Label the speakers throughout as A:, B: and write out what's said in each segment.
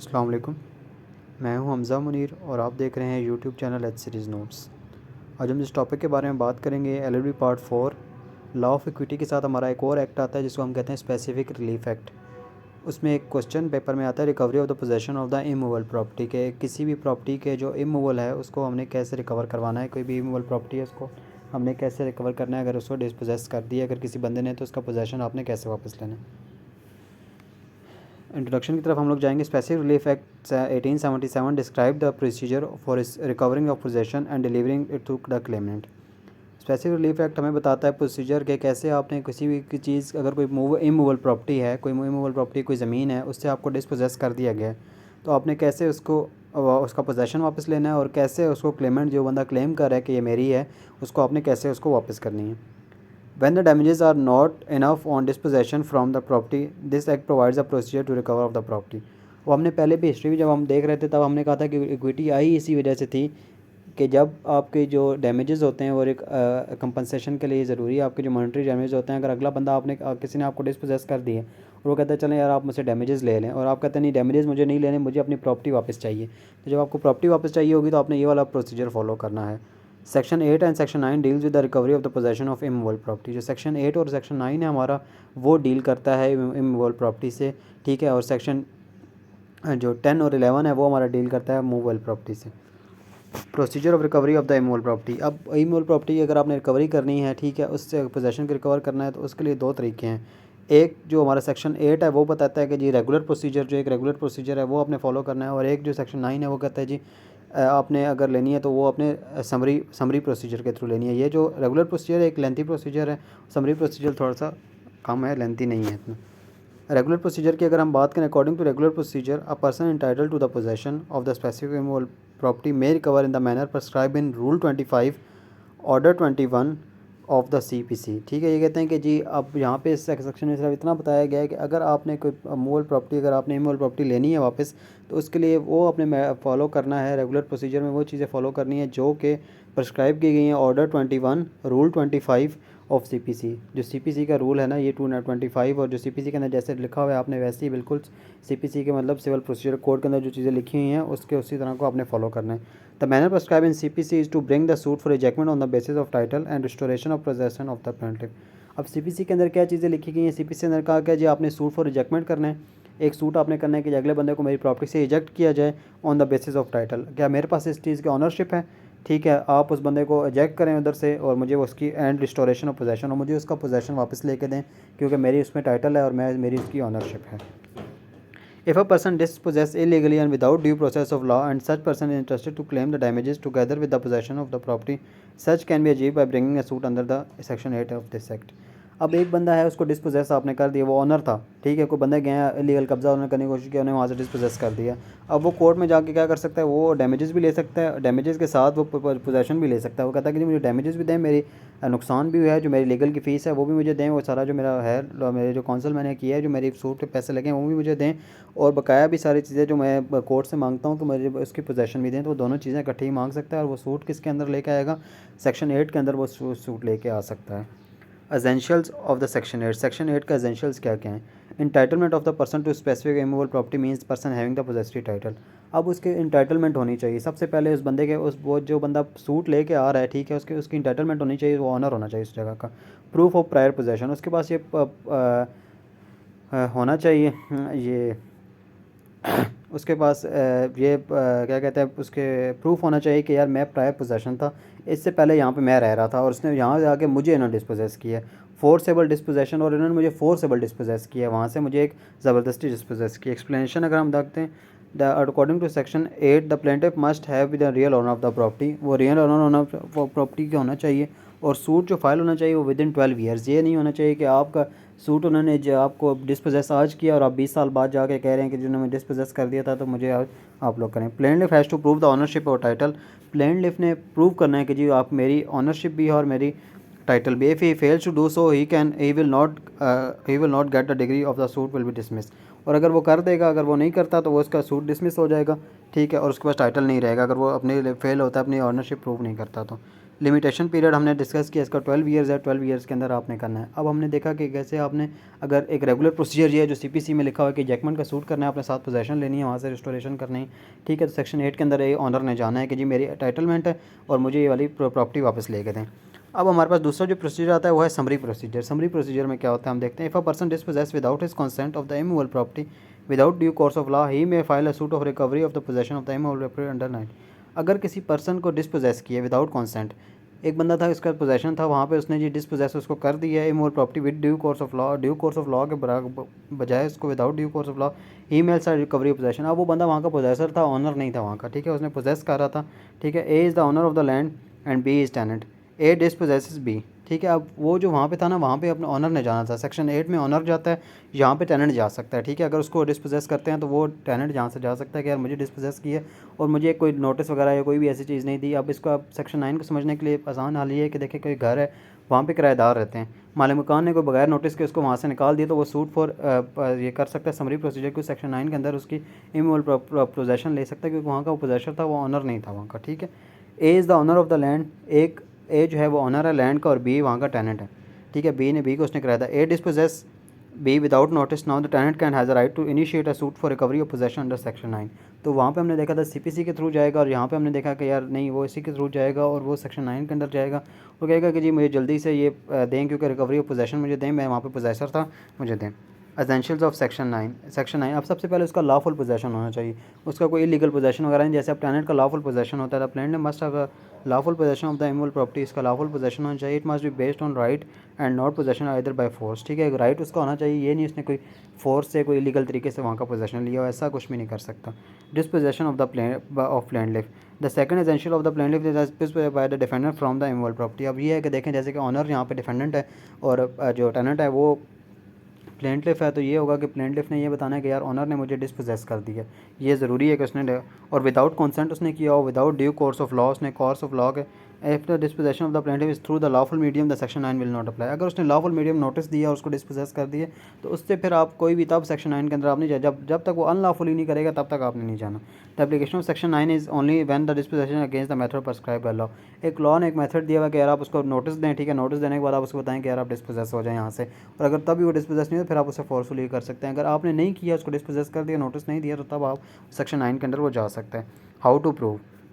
A: अस्सलाम वालेकुम। मैं हूं हमज़ा मुनीर और आप देख रहे हैं YouTube channel H series notes. आज हम जिस टॉपिक के बारे में बात करेंगे LLB part 4 law of equity के साथ हमारा एक और एक्ट आता है जिसको हम कहते हैं स्पेसिफिक रिलीफ एक्ट। उसमें एक क्वेश्चन पेपर में आता है recovery of the possession of the immovable property के किसी भी प्रॉपर्टी के जो इमूवेबल है उसको हमने कैसे रिकवर करवाना है। कोई भी इमूवेबल प्रॉपर्टी है उसको हमने कैसे रिकवर करना है। अगर उसको डिस्पोजेस कर दिया अगर किसी बंदे ने तो उसका पोजेसन आपने कैसे वापस लेना है। इंट्रोडक्शन की तरफ हम लोग जाएंगे। Specific Relief Act 1877 describe the procedure for recovering of possession and delivering it to the claimant. Specific Relief Act हमें बताता है प्रोसीजर के कैसे आपने किसी भी की चीज़ अगर कोई इमूवेबल प्रॉपर्टी है, कोई इमूवेबल प्रॉपर्टी कोई ज़मीन है उससे आपको डिस्पोजेस कर दिया गया है तो आपने कैसे उसको उसका पोजेसन वापस लेना है और कैसे उसको क्लेमेंट जो बंदा क्लेम कर रहा है कि ये मेरी है उसको आपने कैसे उसको वापस करनी है। When the damages are not enough on dispossession from the property, this act provides a procedure to recover of the property। वो हमने पहले भी हिस्ट्री भी जब हम देख रहे थे तब हमने कहा था कि इक्विटी आई इसी वजह से थी कि जब आपके जो डैमेजेस होते हैं और एक कंपनसेशन के लिए ज़रूरी है आपके जो मॉनेटरी डैमेज होते हैं। अगर अगला बंदा आपने किसी ने आपको डिस्पोजेस कर दिए और वो कहता है चलें यार आप मुझसे डैमेजेस ले लें और आप कहते हैं नहीं डैमेजेस मुझे नहीं लेने, मुझे अपनी प्रॉपर्टी वापस चाहिए। तो जब आपको प्रॉपर्टी वापस चाहिए होगी तो आपने ये वाला प्रोसीजर फॉलो करना है। Section 8 and section 9 deals with the recovery of the possession of immovable property. जो सेक्शन 8 और सेक्शन 9 है हमारा वो डील करता है इमूवेबल प्रॉपर्टी से, ठीक है। और सेक्शन जो 10 और 11 है वो हमारा डील करता है मूवेबल प्रॉपर्टी से। Procedure of recovery of the immovable property. अब इमूवेबल प्रॉपर्टी अगर आपने रिकवरी करनी है, ठीक है, उससे पोजेसन को रिकवर करना है तो उसके लिए दो तरीके हैं। एक जो हमारा सेक्शन 8 है वो बताता है कि जी रेगुलर प्रोसीजर जो एक रेगुलर प्रोसीजर है वो आपने फॉलो करना है। और एक जो सेक्शन 9 है वो कहता है जी आपने अगर लेनी है तो वो अपने समरी प्रोसीजर के थ्रू लेनी है। ये जो रेगुलर प्रोसीजर है एक लेंथी प्रोसीजर है, समरी प्रोसीजर थोड़ा सा कम है, लेंथी नहीं है इतना। रेगुलर प्रोसीजर की अगर हम बात करें, according to regular procedure a person entitled to the possession of the specific immovable property may recover in the manner prescribe in rule 25 order 21 of the CPC. ठीक है, ये कहते हैं कि जी अब यहाँ पे इस सेक्शन में सिर्फ इतना बताया गया है कि अगर आपने कोई मूवेबल प्रॉपर्टी अगर आपने इमूवेबल प्रॉपर्टी लेनी है वापस तो उसके लिए वो अपने फॉलो करना है। रेगुलर प्रोसीजर में वो चीज़ें फॉलो करनी है जो कि प्रेस्क्राइब की गई हैं ऑर्डर 21 रूल 25 ऑफ सीपीसी। जो सीपीसी का रूल है ना ये 225 और जो सीपीसी के अंदर जैसे लिखा हुआ है आपने वैसे ही बिल्कुल सीपीसी के मतलब सिविल प्रोसीजर कोड के अंदर जो चीज़ें लिखी हुई हैं उसके उसी तरह को आपने फॉलो करना है। The manner prescribe in CPC is to bring the suit for ejectment on the basis of title and restoration of possession of the plaintiff. अब सीपीसी के अंदर क्या चीज़ें लिखी गई हैं, सीपीसी के अंदर कहा गया जी आपने सूट फॉर रिजेक्टमेंट करना है। एक सूट आपने करना है कि अगले बंदे को मेरी प्रॉपर्टी से इजेक्ट किया जाए on the basis of title. क्या मेरे पास इस चीज़ की ऑनरशिप है, ठीक है, आप उस बंदे को इजेक्ट करें उधर से और मुझे उसकी एंड रिस्टोरेशन ऑफ पोजेसन और मुझे उसका पोजेसन वापस लेके दें क्योंकि मेरी उसमें टाइटल है और मेरी उसकी ऑनरशिप है। If a person dispossesses illegally and without due process of law and such person is interested to claim the damages together with the possession of the property, such can be achieved by bringing a suit under the section 8 of this act। अब एक बंदा है उसको dispossess आपने कर दिया, वो honour था, ठीक है, कोई बंदा गया इलीगल कब्जा उन्होंने करने की कोशिश की, उन्हें वहाँ से डिस्पोजेस कर दिया। अब वो कोर्ट में जाके क्या कर सकता है, वो डैमेजेस भी ले सकता है, डैमेजेस के साथ वो पोजेसन भी ले सकता है। वो कहता है कि मुझे डैमेजेस भी दें, मेरी नुकसान भी हुआ है, जो मेरी लीगल की फ़ीस है वो भी मुझे दें, वो सारा जो मेरा है मेरे जो काउंसिल मैंने किया है जो मेरी सूट के पैसे लगे हैं वो भी मुझे दें और बकाया भी सारी चीज़ें जो मैं कोर्ट से मांगता हूँ तो मुझे उसकी पोजेसन भी दें। तो वो दोनों चीज़ें इकट्ठी ही मांग सकता है और वो सूट किसके अंदर लेके आएगा, सेक्शन 8 के अंदर वो सूट लेके आ सकता है। Essentials of the section 8। Section 8 का एसेंशियल्स क्या क्या हैं। Entitlement of the person to specific immovable property means person having the possessory title. अब उसके इंटाइटलमेंट होनी चाहिए। सबसे पहले उस बंदे के वो जो बंदा सूट लेके आ रहा है, ठीक है, उसकी इंटाइटलमेंट होनी चाहिए, वो ऑनर होना चाहिए उस जगह का। प्रूफ ऑफ प्रायर पोजेसन, उसके पास ये होना चाहिए ये उसके पास ये क्या कहते हैं उसके प्रूफ होना चाहिए कि यार मैं प्रायर पोजेसन था, इससे पहले यहाँ पे मैं रह रहा था और उसने यहाँ से आके मुझे इन्होंने डिस्पोजेस किया, फोर्सेबल डिस्पोजेशन, और इन्होंने मुझे फोर्सेबल डिस्पोजेस किया, वहाँ से मुझे एक ज़बरदस्ती डिस्पोजेस की। एक्सप्लेनेशन अगर हम देखते हैं, the according to section 8 the plaintiff must have the real owner of the property. वो रियल ओनर होना प्रॉपर्टी का होना चाहिए और सूट जो फाइल होना चाहिए वो विद इन 12 ईयर्स। ये नहीं होना चाहिए कि आपका सूट उन्होंने जो आपको डिस्पोजेस आज किया और आप 20 साल बाद जाके कह रहे हैं कि जिन्होंने डिस्पोजेस कर दिया था तो मुझे आप लोग करें। Plaintiff has to prove the ownership और टाइटल। प्लेंटिफ ने प्रूव करना है कि जी आप मेरी ऑनरशिप भी है और मेरी टाइटल भी। If he fails to do so he will not get the decree of the suit will be dismiss. और अगर वो कर देगा, अगर वो नहीं करता तो वो उसका सूट डिसमिस हो जाएगा, ठीक है, और उसके पास टाइटल नहीं रहेगा अगर वो अपने फेल होता है, अपनी ऑनरशिप प्रूव नहीं करता तो। लिमिटेशन पीरियड हमने डिस्कस किया, इसका 12 ईयर्स है, 12 ईयर्स के अंदर आपने करना है। अब हमने देखा कि कैसे आपने अगर एक रेगुलर प्रोसीजर ये है जो सीपीसी में लिखा हुआ है कि जैकमेंट का सूट करना है, आपने साथ पोजेशन लेनी है, वहाँ से रिस्टोरेशन करनी है, ठीक है, तो सेक्शन 8 के अंदर ये ऑनर ने जाना है कि जी मेरी टाइटलमेंट है और मुझे ये वाली प्रॉपर्टी वापस लेके दें। अब हमारे पास दूसरा जो प्रोसीजर आता है वो है समरी प्रोसीजर। समरी प्रोसीजर में क्या होता है हम देखते हैं। If a person dispossess without his consent of the immovable property without due course of law he may file a suit of recovery of the possession of the immovable property under 9। अगर किसी person को dispossess किया without consent, एक बंदा था इसका possession था, वहाँ पे उसने जी डिस्पोजेस उसको कर दिया immovable property with due course of law, due course of law के बजाय उसको without due course of law he mails recovery possession. अब वो बंदा वहाँ का पोजेसर था, ऑनर नहीं था वहाँ का, ठीक है, उसने पोजेस कर रहा था, ठीक है। A is the owner of the land and B is tenant, A dispossesses B, ठीक है। अब वो जो वहाँ पे था ना, वहाँ पे अपने ऑनर ने जाना था। सेक्शन 8 में ऑनर जाता है, यहाँ पे टेनेंट जा सकता है, ठीक है। अगर उसको डिस्पोजेस करते हैं तो वो टेनेंट जहाँ से जा सकता है कि यार मुझे डिस्पोजेस किया और मुझे कोई नोटिस वगैरह या कोई भी ऐसी चीज़ नहीं दी। अब इसको आप सेक्शन 9 को समझने के लिए आसान हाल ये है कि देखिए कोई घर है, वहाँ पे किराएदार रहते हैं, मालिक मकान ने कोई बगैर नोटिस के उसको वहाँ से निकाल दिया तो वो सूट फॉर ये कर सकता है समरी प्रोसीजर को सेक्शन 9 के अंदर उसकी इमूवेबल पोजेशन ले सकता है, क्योंकि वहाँ का वो पोजेसर था, वो ऑनर नहीं था वहाँ का, ठीक है। A is the owner of the land, एक ए जो है वो ऑनर है लैंड का और बी वहाँ का टेनेंट है, ठीक है। बी ने बी को उसने कराया था। A dispossess B without notice, now the tenant can has a right to initiate a suit for recovery of possession under section 9। तो वहाँ पे हमने देखा था सीपीसी के थ्रू जाएगा और यहाँ पे हमने देखा कि यार नहीं, वो इसी के थ्रू जाएगा और वो सेक्शन 9 के अंदर जाएगा। वो कहेगा कि जी मुझे जल्दी से ये दें, क्योंकि रिकवरी ऑफ पोजेशन मुझे दें, मैं वहाँ पे पोजेसर था, मुझे दें। Essentials of section 9। सेक्शन 9 अब सबसे पहले उसका लॉफुल पोजेशन होना चाहिए, उसका कोई इलीगल पोजेशन वगैरह नहीं। जैसे अब टेनेंट का लॉफुल पोजेशन होता है, planet must have lawful possession of the immovable property, इसका लॉफुल पोजेशन होना चाहिए। It must be based on right and not possession either by force, ठीक है। राइट उसका होना चाहिए, ये नहीं उसने कोई फोर्स से कोई इलीगल तरीके से वहाँ का पोजेशन लिया हो, ऐसा कुछ भी नहीं कर सकता। Dispossession of the plaintiff. The second essential of the plaintiff is by the defendant from the immovable property. अब ये है कि देखें जैसे कि ऑनर यहाँ पे डिफेंडेंट है और जो टेनेंट है वो प्लेंटिफ है, तो ये होगा कि प्लेंटिफ ने ये बताना है कि यार ऑनर ने मुझे डिस्पोजेस कर दिया, ये ज़रूरी है कि उसने, और विदाउट कंसेंट उसने किया हो, without due course of law, उसने कोर्स ऑफ लॉ के after disposition of the plaintiff is through the lawful medium the section 9 will not apply. अगर उसने लॉफुल मीडियम नोटिस दिया और उसको डिस्पोजेस कर दिए तो उससे फिर आप कोई भी तब सेक्शन 9 के अंदर आप नहीं जाए, जब तक वो अनलॉफुली नहीं करेगा तब तक आपने नहीं जाना। The application of section 9 is only when the disposition against the method prescribe by law. एक लॉ ने एक मेथड दिया हुआ कि यार आप उसको नोटिस दें, ठीक है, नोटिस देने के बाद आप उसको बताएं कि यार आप डिस्पोजेस हो जाए यहाँ से, और अगर तभी वो डिस्पोजेस नहीं हो फिर आप उसे फोर्सफुली कर सकते हैं। अगर आपने नहीं किया, उसको डिस्पोजेस कर दिया, नोटिस नहीं दिया, तो तब आप सेक्शन 9 के अंदर वो जा सकते हैं। हाउ टू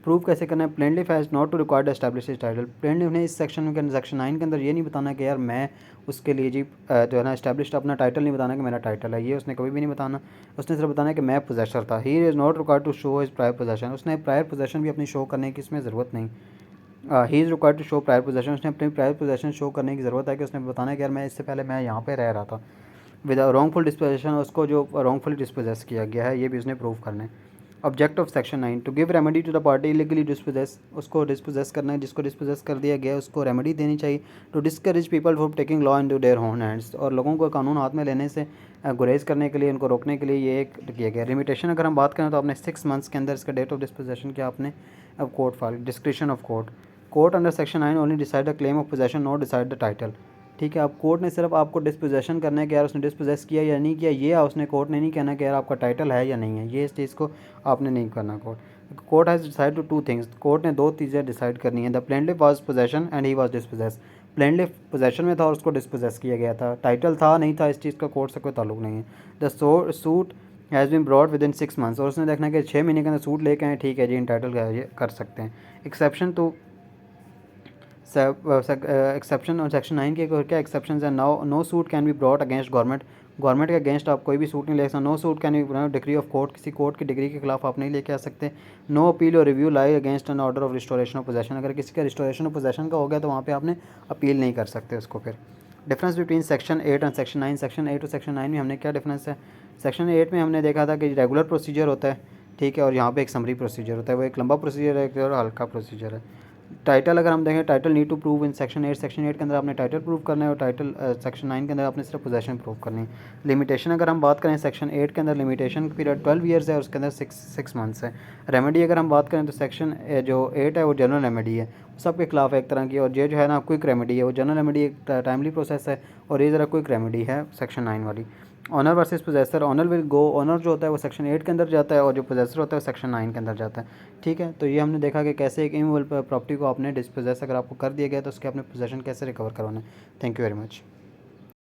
A: प्रूव कैसे करना है। Plaintiff has not to required establish his title. Plaintiff ने इस सेक्शन के सेक्शन 9 के अंदर ये नहीं बताना कि यार मैं उसके लिए जी जो है ना एस्टैब्लिश्ड अपना टाइटल नहीं बताना कि मेरा टाइटल है, ये उसने कभी भी नहीं बताना। उसने सिर्फ बताना कि मैं पोजेसर था। He is not required to show his prior possession. उसने प्रायर पोजेशन भी अपनी शो करने की इसमें ज़रूरत नहीं। He is required to show prior possession. उसने अपनी प्रायर पोजेशन शो करने की ज़रूरत है कि उसने बताना कि यार मैं इससे पहले मैं यहाँ पे रह रहा था। विद रॉन्गफुल डिस्पोजेशन, उसको जो रॉन्गफुली डिस्पोजेस किया गया है ये भी उसने प्रूव करना है। Object of section 9 to give remedy to the party illegally dispossess. उसको डिस्पोजेस करना है, जिसको डिस्पोजेस कर दिया गया है उसको रेमेडी देनी चाहिए। To discourage people from taking law into their own hands, और लोगों को कानून हाथ में लेने से गुरेज करने के लिए, उनको रोकने के लिए ये एक किया गया। लिमिटेशन अगर हम बात करें तो आपने 6 मंथ्स के अंदर इसका डेट ऑफ डिस्पोजेशन किया आपने। अब court file description of court under section 9 only decide the claim of possession, not decide the title, ठीक है। अब कोर्ट ने सिर्फ आपको डिस्पोजेशन करना है कि यार उसने डिस्पोजेस किया या नहीं किया, ये उसने कोर्ट ने नहीं कहना कि यार आपका टाइटल है या नहीं है, ये इस चीज़ को आपने नहीं करना। Court has decide to two things. Court ने दो चीज़ें डिसाइड करनी है। The plaintiff was possession and he was dispossess. Plaintiff possession में था और उसको डिस्पोजेस किया गया था, टाइटल था नहीं था, इस चीज़ का कोर्ट से कोई ताल्लुक नहीं है। The suit has been brought within 6 months, और उसने देखना है कि 6 महीने के अंदर सूट लेके आए, ठीक है जी, टाइटल कर सकते हैं। एक्सेप्शन टू एक्सेप्शन और सेक्शन 9 के क्या एक्सेप्शन है। No suit can be brought against government के अगेंस्ट आप कोई भी सूट नहीं ले सकते। No suit can be decree of court, किसी कोर्ट की डिग्री के खिलाफ आप नहीं लेके आ सकते। नो अपील और review lie against an order of restoration of possession. अगर किसी का रिस्टोरेशन ऑफ पोजेशन का हो गया तो वहाँ पे आपने अपील नहीं कर सकते उसको। फिर difference between section 8 and section 9। Section 8 और सेक्शन 9 में हमने क्या डिफरेंस है। सेक्शन 8 में हमने देखा था कि रेगुलर प्रोसीजर होता है, ठीक है, और यहाँ पे एक समरी प्रोसीजर होता है। वो एक लंबा प्रोसीजर है, एक और हल्का प्रोसीजर है। टाइटल अगर हम देखें, title need to prove in section 8। Section 8 के अंदर आपने टाइटल प्रूव करना है और टाइटल सेक्शन 9 के अंदर आपने सिर्फ पोजेशन प्रूव करनी है। लिमिटेशन अगर हम बात करें, सेक्शन 8 के अंदर लिमिटेशन पीरियड 12 ईयर्स है और उसके अंदर 6 मंथ्स है। रेमेडी अगर हम बात करें तो सेक्शन जो 8 है वो जनरल रेमेडी है, सबके खिलाफ है एक तरह की। और ये जो है ना क्विक रेमेडी है, वो जनरल रेमेडी एक टाइमली प्रोसेस है, और ये ज़रा क्विक रेमेडी है सेक्शन 9 वाली। Owner versus possessor, owner will go, owner जो होता है वो सेक्शन 8 के अंदर जाता है, और जो पोजेसर होता है वो सेक्शन 9 के अंदर जाता है। ठीक है, तो ये हमने देखा कि कैसे एक इमूवेबल प्रॉपर्टी को आपने डिस्पोजेस अगर आपको कर दिया गया तो उसके अपने पोजेसन कैसे रिकवर करवाना है। Thank you very much.